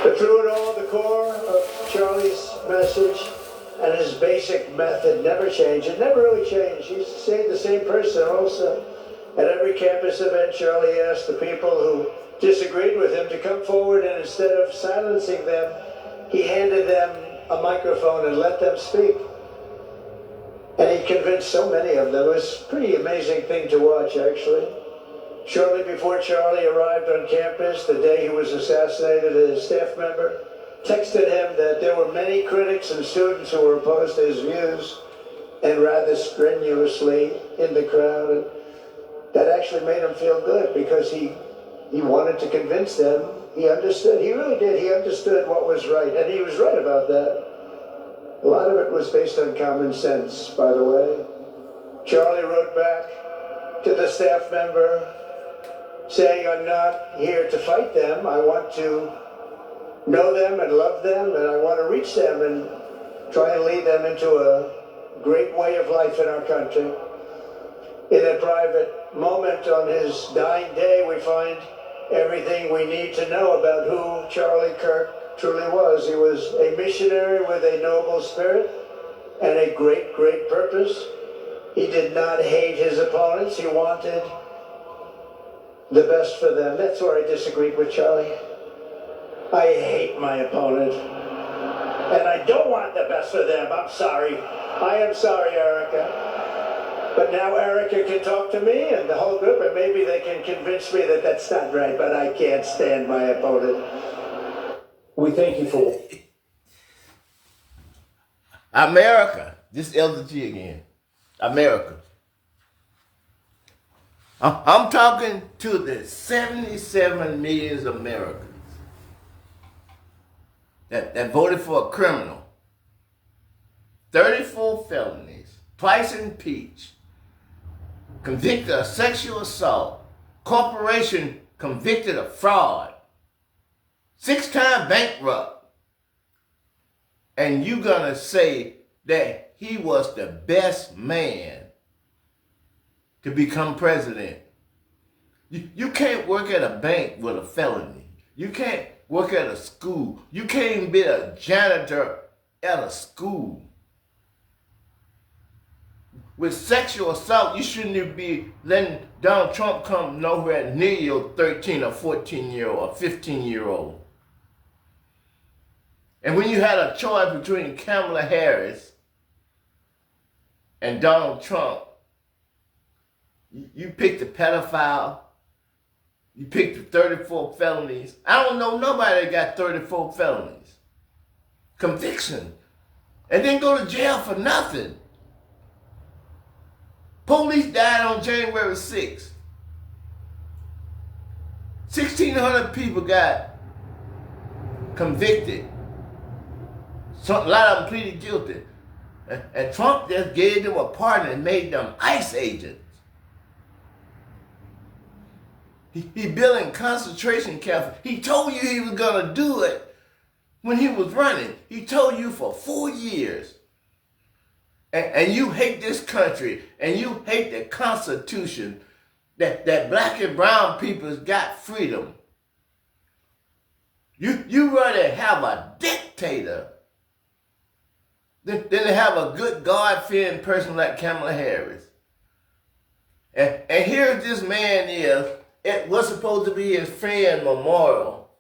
But through it all, the core of Charlie's message and his basic method never changed. It never really changed. He stayed the same person also. At every campus event, Charlie asked the people who disagreed with him to come forward, and instead of silencing them, he handed them a microphone and let them speak. And he convinced so many of them. It was a pretty amazing thing to watch, actually. Shortly before Charlie arrived on campus, the day he was assassinated, a staff member texted him that there were many critics and students who were opposed to his views and rather strenuously in the crowd. And that actually made him feel good because he wanted to convince them. He understood. He really did. He understood what was right. And he was right about that. A lot of it was based on common sense, by the way. Charlie wrote back to the staff member saying, I'm not here to fight them. I want to know them and love them, and I want to reach them and try and lead them into a great way of life in our country. In a private moment on his dying day, we find everything we need to know about who Charlie Kirk truly was. He was a missionary with a noble spirit and a great, great purpose. He did not hate his opponents. He wanted the best for them. That's where I disagreed with Charlie. I hate my opponent, and I don't want the best for them. I'm sorry. I am sorry, Erica. But now Erica can talk to me and the whole group, and maybe they can convince me that that's not right, but I can't stand my opponent. We thank you for... America. This is Elder G again. America. I'm talking to the 77 million Americans that voted for a criminal, 34 felonies, twice impeached, convicted of sexual assault, corporation convicted of fraud, 6-time bankrupt, and you gonna say that he was the best man to become president? You can't work at a bank with a felony. You can't work at a school. You can't even be a janitor at a school. With sexual assault, you shouldn't even be letting Donald Trump come nowhere near your 13 or 14-year-old or 15-year-old. And when you had a choice between Kamala Harris and Donald Trump, you picked the pedophile. You picked the 34 felonies. I don't know nobody that got 34 felonies. Conviction. And then go to jail for nothing. Police died on January 6th. 1,600 people got convicted. A lot of them pleaded guilty. And Trump just gave them a pardon and made them ICE agents. He building concentration camps. He told you he was going to do it when he was running. He told you for 4 years. And you hate this country, and you hate the Constitution, that black and brown people's got freedom. You rather have a dictator than to have a good God-fearing person like Kamala Harris. And here this man is, it was supposed to be his friend memorial,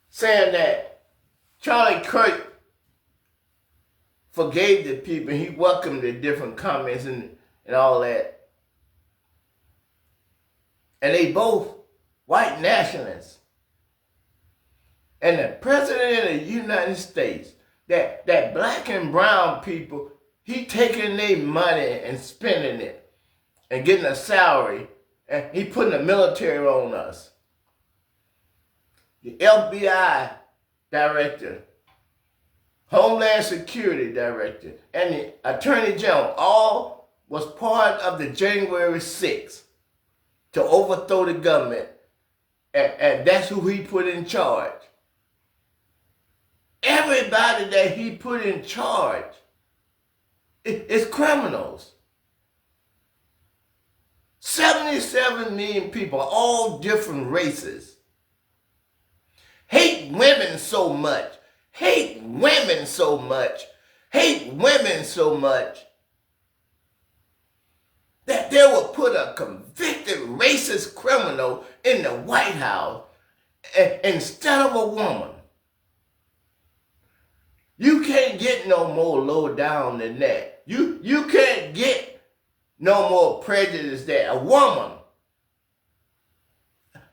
saying that Charlie Kirk forgave the people. He welcomed the different comments and all that. And they both white nationalists. And the president of the United States, that black and brown people, he taking their money and spending it and getting a salary, and he putting the military on us. The FBI director, Homeland Security director, and the Attorney General all was part of the January 6th to overthrow the government, and that's who he put in charge. Everybody that he put in charge is criminals. 77 million people, all different races. hate women so much, hate women so much, hate women so much, that they will put a convicted racist criminal in the White House instead of a woman. You can't get no more low down than that. You can't get no more prejudice than a woman,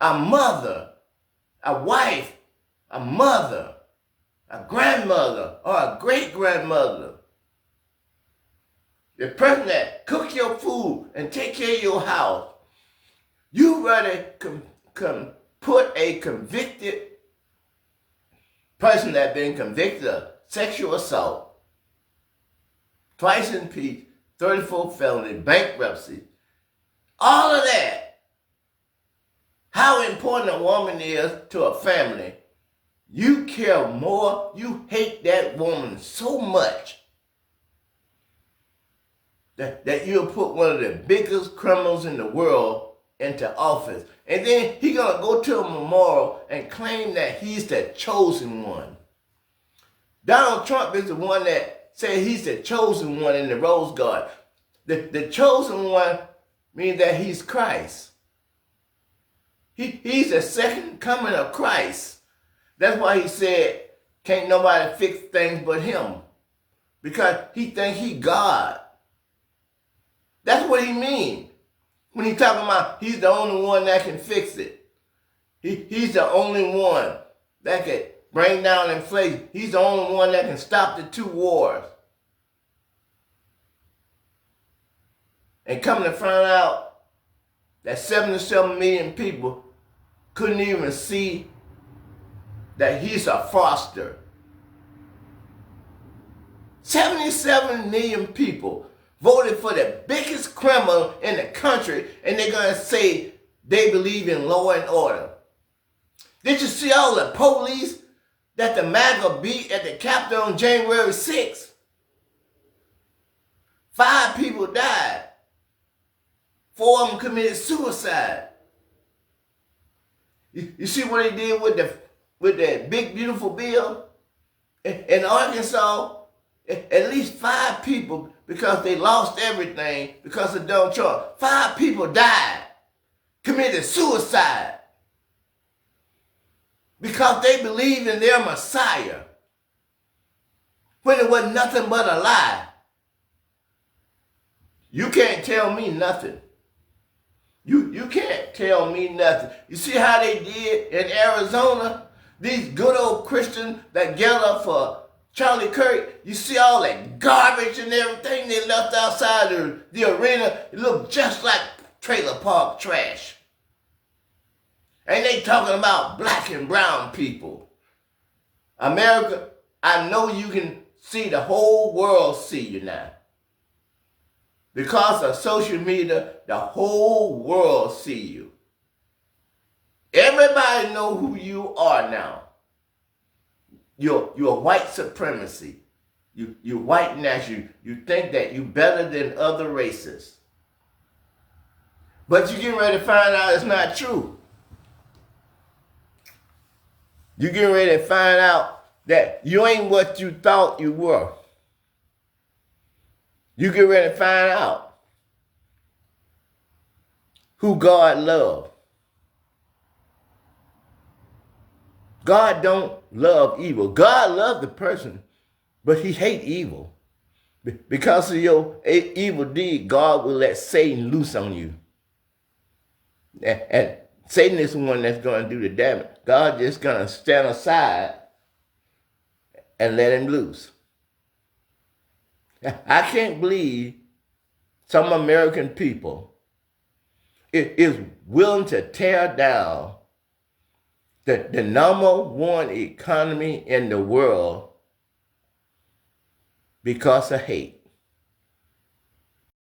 a mother, a wife, a mother, a grandmother, or a great-grandmother. The person that cook your food and take care of your house. You rather put a convicted person that been convicted of sexual assault, twice impeached, 34 felony, bankruptcy, all of that. How important a woman is to a family. You care more, you hate that woman so much that you'll put one of the biggest criminals in the world into office. And then he gonna go to a memorial and claim that he's the chosen one. Donald Trump is the one that said he's the chosen one in the Rose Garden. The chosen one means that he's Christ. He's the second coming of Christ. That's why he said, can't nobody fix things but him. Because he thinks he God. That's what he means. When he talking about he's the only one that can fix it. He's the only one that can bring down inflation. He's the only one that can stop the 2 wars. And coming to find out that 77 million people couldn't even see that he's a fraudster. 77 million people voted for the biggest criminal in the country, and they're going to say they believe in law and order. Did you see all the police that the MAGA beat at the Capitol on January 6th? 5 people died. 4 of them committed suicide. You see what they did with the big beautiful bill? In Arkansas, at least 5 people, because they lost everything because of Donald Trump, 5 people died, committed suicide, because they believed in their Messiah, when it was nothing but a lie. You can't tell me nothing. You can't tell me nothing. You see how they did in Arizona? These good old Christians that gather for Charlie Kirk, you see all that garbage and everything they left outside the arena? It looked just like trailer park trash. And they talking about black and brown people. America, I know you can see, the whole world see you now. Because of social media, the whole world see you. Everybody know who you are now. You're white supremacy. You're white national. You think that you're better than other races. But you're getting ready to find out it's not true. You're getting ready to find out that you ain't what you thought you were. You get ready to find out who God loves. God don't love evil. God loves the person, but he hates evil. Because of your evil deed, God will let Satan loose on you. And Satan is the one that's going to do the damage. God just going to stand aside and let him loose. I can't believe some American people is willing to tear down the number one economy in the world because of hate.